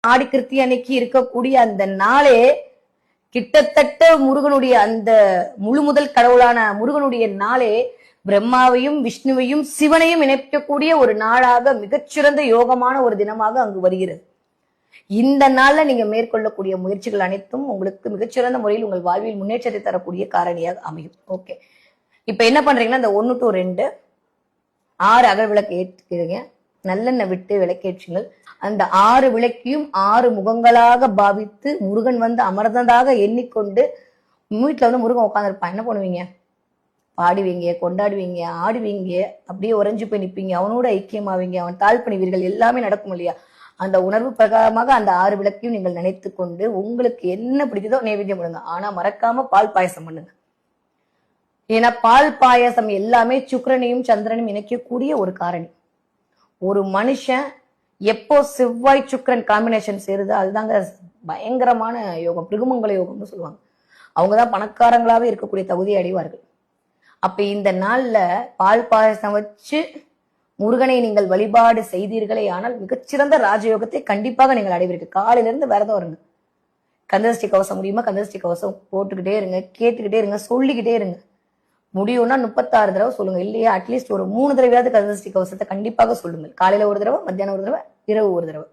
ஆடி கிருத்திகை அன்னைக்கு இருக்கக்கூடிய அந்த நாளே கிட்டத்தட்ட முருகனுடைய அந்த முழு முதல் கடவுளான முருகனுடைய நாளே பிரம்மாவையும் விஷ்ணுவையும் சிவனையும் இணைக்கக்கூடிய ஒரு நாளாக மிகச்சிறந்த யோகமான ஒரு தினமாக அங்கு வருகிறது. இந்த நாள்ல நீங்க மேற்கொள்ளக்கூடிய முயற்சிகள் அனைத்தும் உங்களுக்கு மிகச்சிறந்த முறையில் உங்கள் வாழ்வில் முன்னேற்றத்தை தரக்கூடிய காரணியாக அமையும். ஓகே, இப்ப என்ன பண்றீங்கன்னா இந்த 1 to 2 6 அகல் விளக்கு ஏற்றுக்கிறீங்க. நல்லெண்ணெய் விட்டு விளக்கேற்றுங்கள். அந்த 6 விளக்கையும் 6 முகங்களாக பாவித்து முருகன் வந்து அமர்ந்ததாக எண்ணிக்கொண்டு வீட்டுல வந்து முருகன் உட்காந்துருப்பான். என்ன பண்ணுவீங்க? பாடுவீங்க, கொண்டாடுவீங்க, ஆடுவீங்க, அப்படியே உறைஞ்சு போய் நிற்பீங்க, அவனோட ஐக்கியமாவீங்க, அவன் தாழ் பணிவீர்கள், எல்லாமே நடக்கும் இல்லையா? அந்த உணர்வு பிரகாரமாக அந்த 6 விளக்கையும் நீங்கள் நினைத்து கொண்டு உங்களுக்கு என்ன பிடிக்குதோ நைவேத்தியம் பண்ணுங்க. ஆனா மறக்காம பால் பாயசம் பண்ணுங்க. ஏன்னா பால் பாயசம் எல்லாமே சுக்கிரனையும் சந்திரனையும் இணைக்கக்கூடிய ஒரு காரணி. ஒரு மனுஷன் எப்போ செவ்வாய் சுக்கிரன் காம்பினேஷன் சேருது அதுதாங்க பயங்கரமான யோகம், பிருகுமங்கல யோகம்னு சொல்லுவாங்க. அவங்கதான் பணக்காரங்களாவே இருக்கக்கூடிய தகுதியை அடைவார்கள். அப்ப இந்த நாள்ல பால் பாயசம் வச்சு முருகனை நீங்கள் வழிபாடு செய்தீர்களே ஆனால் மிகச்சிறந்த ராஜயோகத்தை கண்டிப்பாக நீங்கள் அடைவீர்கள். காலையில இருந்து விரதம் வருங்க. கந்தசஷ்டி கவசம் முடியுமா? கந்தசஷ்டி கவசம் போட்டுக்கிட்டே இருங்க, கேட்டுக்கிட்டே இருங்க, சொல்லிக்கிட்டே இருங்க. முடியும்னா 36 தடவை சொல்லுங்க. இல்லையா அட்லீஸ்ட் ஒரு 3 தடவையாவது கந்தசஷ்டி கவசத்தை கண்டிப்பாக சொல்லுங்கள். காலையில ஒரு தடவை, மத்தியானம் ஒரு தடவை, இரவு ஒரு தடவை.